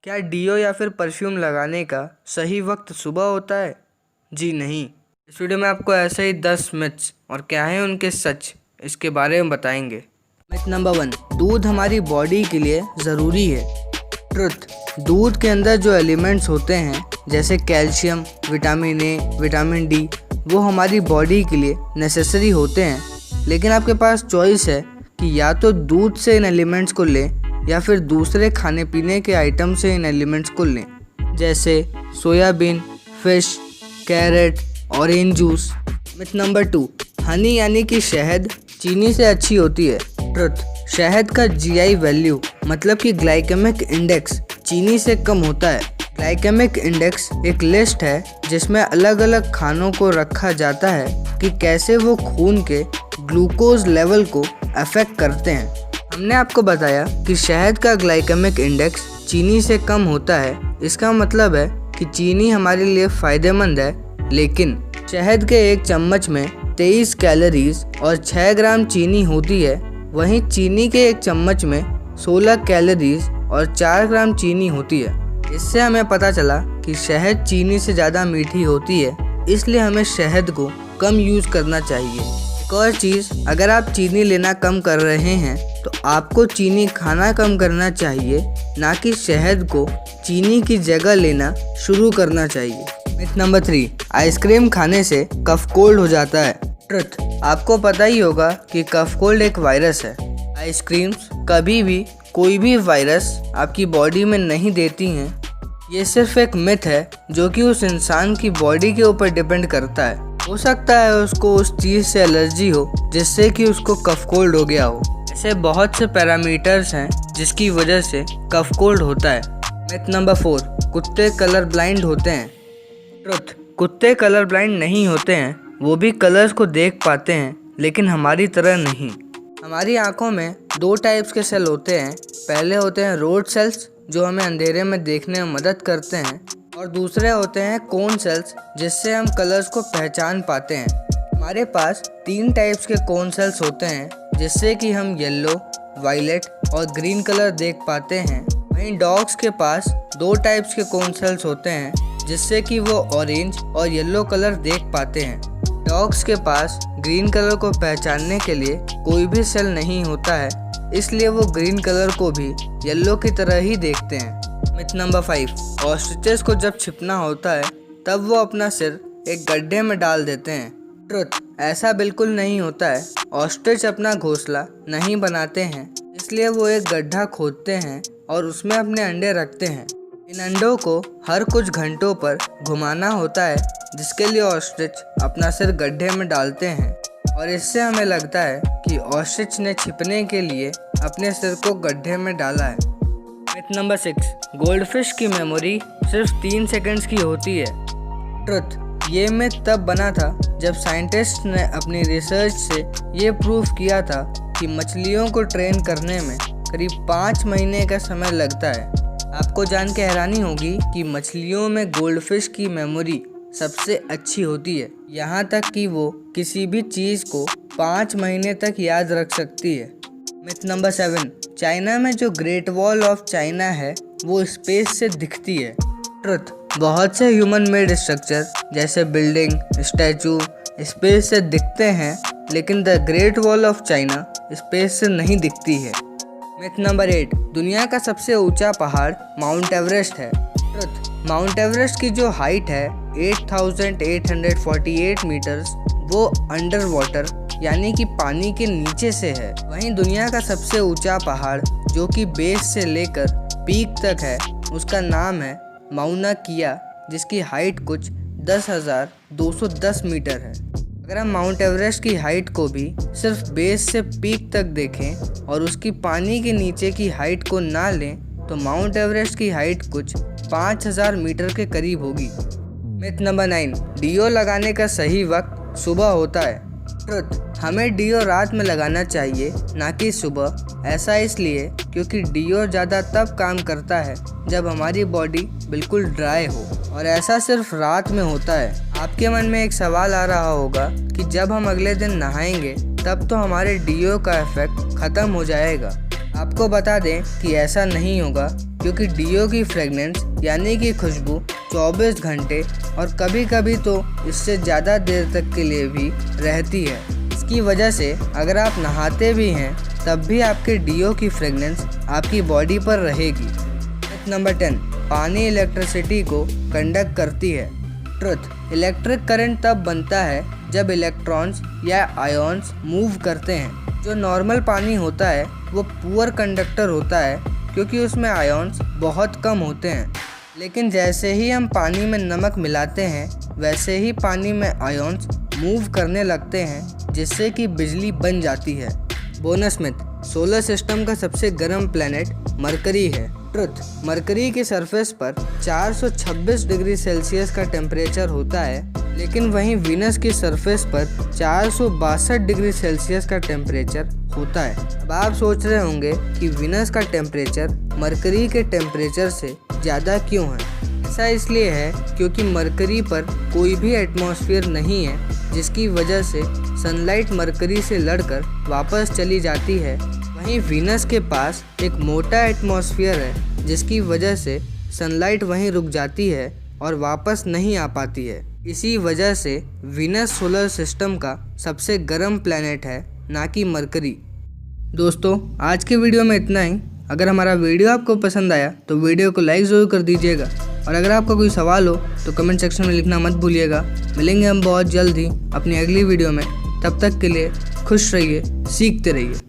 क्या डीओ या फिर परफ्यूम लगाने का सही वक्त सुबह होता है? जी नहीं। इस वीडियो में आपको ऐसे ही 10 मिथ्स और क्या है उनके सच, इसके बारे में बताएंगे। मिथ नंबर 1, दूध हमारी बॉडी के लिए ज़रूरी है। ट्रुथ, दूध के अंदर जो एलिमेंट्स होते हैं जैसे calcium, vitamin A, vitamin D, वो हमारी बॉडी के लिए नेसेसरी होते हैं। लेकिन आपके पास चॉइस है कि या तो दूध से इन एलिमेंट्स को लें या फिर दूसरे खाने पीने के आइटम से इन एलिमेंट्स को लें, जैसे soybean, fish, carrot, orange juice. Myth number 2, honey यानी कि शहद चीनी से अच्छी होती है। ट्रुथ, शहद का जीआई वैल्यू मतलब कि ग्लाइकेमिक इंडेक्स चीनी से कम होता है। ग्लाइकेमिक इंडेक्स एक लिस्ट है जिसमें अलग अलग खानों को रखा जाता है कि कैसे वो खून के ग्लूकोज लेवल को अफेक्ट करते हैं। हमने आपको बताया कि शहद का ग्लाइकेमिक इंडेक्स चीनी से कम होता है। इसका मतलब है कि चीनी हमारे लिए फ़ायदेमंद है, लेकिन शहद के एक चम्मच में 23 कैलोरीज और 6 ग्राम चीनी होती है। वहीं चीनी के एक चम्मच में 16 कैलोरीज और 4 ग्राम चीनी होती है। इससे हमें पता चला कि शहद चीनी से ज़्यादा मीठी होती है, इसलिए हमें शहद को कम यूज़ करना चाहिए। एक और चीज़, अगर आप चीनी लेना कम कर रहे हैं तो आपको चीनी खाना कम करना चाहिए, ना कि शहद को चीनी की जगह लेना शुरू करना चाहिए। मिथ नंबर 3, आइसक्रीम खाने से कफ कोल्ड हो जाता है। ट्रुथ, आपको पता ही होगा कि कफ कोल्ड एक वायरस है। आइसक्रीम्स कभी भी कोई भी वायरस आपकी बॉडी में नहीं देती हैं। ये सिर्फ एक मिथ है जो कि उस इंसान की बॉडी के ऊपर डिपेंड करता है। हो सकता है उसको उस चीज़ से एलर्जी हो जिससे कि उसको कफ कोल्ड हो गया हो। ऐसे बहुत से पैरामीटर्स हैं जिसकी वजह से कफ कोल्ड होता है। मिथ नंबर 4, कुत्ते कलर ब्लाइंड होते हैं। ट्रुथ, कुत्ते कलर ब्लाइंड नहीं होते हैं, वो भी कलर्स को देख पाते हैं, लेकिन हमारी तरह नहीं। हमारी आंखों में 2 टाइप्स के सेल होते हैं। पहले होते हैं रोड सेल्स जो हमें अंधेरे में देखने में मदद करते हैं, और दूसरे होते हैं कोन सेल्स जिससे हम कलर्स को पहचान पाते हैं। हमारे पास 3 टाइप्स के कोन सेल्स होते हैं जिससे कि हम येलो, वायलेट और ग्रीन कलर देख पाते हैं। वहीं डॉग्स के पास 2 टाइप्स के कोन सेल्स होते हैं जिससे कि वो ऑरेंज और येलो कलर देख पाते हैं। डॉग्स के पास ग्रीन कलर को पहचानने के लिए कोई भी सेल नहीं होता है, इसलिए वो ग्रीन कलर को भी येलो की तरह ही देखते हैं। मिथ नंबर 5, ऑस्ट्रिचेस को जब छिपना होता है तब वो अपना सिर एक गड्ढे में डाल देते हैं। ट्रुथ, ऐसा बिल्कुल नहीं होता है। ऑस्ट्रिच अपना घोंसला नहीं बनाते हैं, इसलिए वो एक गड्ढा खोदते हैं और उसमें अपने अंडे रखते हैं। इन अंडों को हर कुछ घंटों पर घुमाना होता है, जिसके लिए ऑस्ट्रिच अपना सिर गड्ढे में डालते हैं, और इससे हमें लगता है कि ऑस्ट्रिच ने छिपने के लिए अपने सिर को गड्ढे में डाला है। मिथ नंबर 6, गोल्डफिश की मेमोरी सिर्फ 3 सेकंड्स की होती है। ट्रुथ, ये मिथ तब बना था जब साइंटिस्ट ने अपनी रिसर्च से ये प्रूव किया था कि मछलियों को ट्रेन करने में करीब 5 महीने का समय लगता है। आपको जान के हैरानी होगी कि मछलियों में गोल्डफिश की मेमोरी सबसे अच्छी होती है, यहाँ तक कि वो किसी भी चीज़ को 5 महीने तक याद रख सकती है। मिथ नंबर 7, चाइना में जो ग्रेट वॉल ऑफ चाइना है वो स्पेस से दिखती है। ट्रुथ, बहुत से ह्यूमन मेड स्ट्रक्चर जैसे बिल्डिंग, स्टैचू स्पेस से दिखते हैं, लेकिन the great wall of China space से नहीं दिखती है। मिथ नंबर 8, दुनिया का सबसे ऊंचा पहाड़ माउंट एवरेस्ट है। ट्रुथ, माउंट एवरेस्ट की जो हाइट है 8,848 मीटर्स, वो अंडर वाटर यानी कि पानी के नीचे से है। वहीं दुनिया का सबसे ऊंचा पहाड़ जो कि बेस से लेकर पीक तक है, उसका नाम है माउना किया, जिसकी हाइट कुछ 10,210 मीटर है। अगर हम माउंट एवरेस्ट की हाइट को भी सिर्फ बेस से पीक तक देखें और उसकी पानी के नीचे की हाइट को ना लें तो माउंट एवरेस्ट की हाइट कुछ 5,000 मीटर के करीब होगी। मिथ नंबर 9, डीओ लगाने का सही वक्त सुबह होता है। ट्रुथ, हमें डीओ रात में लगाना चाहिए, ना कि सुबह। ऐसा इसलिए क्योंकि डीओ ज़्यादा तब काम करता है जब हमारी बॉडी बिल्कुल ड्राई हो, और ऐसा सिर्फ रात में होता है। आपके मन में एक सवाल आ रहा होगा कि जब हम अगले दिन नहाएंगे तब तो हमारे डीओ का इफेक्ट ख़त्म हो जाएगा। आपको बता दें कि ऐसा नहीं होगा। क्योंकि डीओ की फ्रेगनेंस यानी कि खुशबू 24 घंटे और कभी कभी तो इससे ज़्यादा देर तक के लिए भी रहती है। इसकी वजह से अगर आप नहाते भी हैं तब भी आपके डीओ की फ्रेगनेंस आपकी बॉडी पर रहेगी। मिथ नंबर 10, पानी इलेक्ट्रिसिटी को कंडक्ट करती है। ट्रुथ, इलेक्ट्रिक करंट तब बनता है जब इलेक्ट्रॉन्स या आयॉन्स मूव करते हैं। जो नॉर्मल पानी होता है वो पुअर कंडक्टर होता है क्योंकि उसमें आयॉन्स बहुत कम होते हैं। लेकिन जैसे ही हम पानी में नमक मिलाते हैं वैसे ही पानी में आयॉन्स मूव करने लगते हैं जिससे कि बिजली बन जाती है। बोनस मिथ, सोलर सिस्टम का सबसे गर्म प्लैनेट मरकरी है। ट्रुथ, मरकरी के सरफेस पर 426 डिग्री सेल्सियस का टेम्परेचर होता है, लेकिन वहीं वीनस की सरफेस पर 462 डिग्री सेल्सियस का टेम्परेचर होता है। अब आप सोच रहे होंगे कि वीनस का टेम्परेचर मरकरी के टेम्परेचर से ज़्यादा क्यों है। ऐसा इसलिए है क्योंकि मरकरी पर कोई भी एटमॉस्फेयर नहीं है, जिसकी वजह से सनलाइट मरकरी से लड़कर वापस चली जाती है। वहीं वीनस के पास एक मोटा एटमॉस्फेयर है जिसकी वजह से सनलाइट वहीं रुक जाती है और वापस नहीं आ पाती है। इसी वजह से वीनस सोलर सिस्टम का सबसे गर्म प्लैनेट है, ना कि मरकरी। दोस्तों, आज के वीडियो में इतना ही। अगर हमारा वीडियो आपको पसंद आया तो वीडियो को लाइक ज़रूर कर दीजिएगा, और अगर आपका कोई सवाल हो तो कमेंट सेक्शन में लिखना मत भूलिएगा। मिलेंगे हम बहुत जल्द ही अपनी अगली वीडियो में। तब तक के लिए खुश रहिए, सीखते रहिए।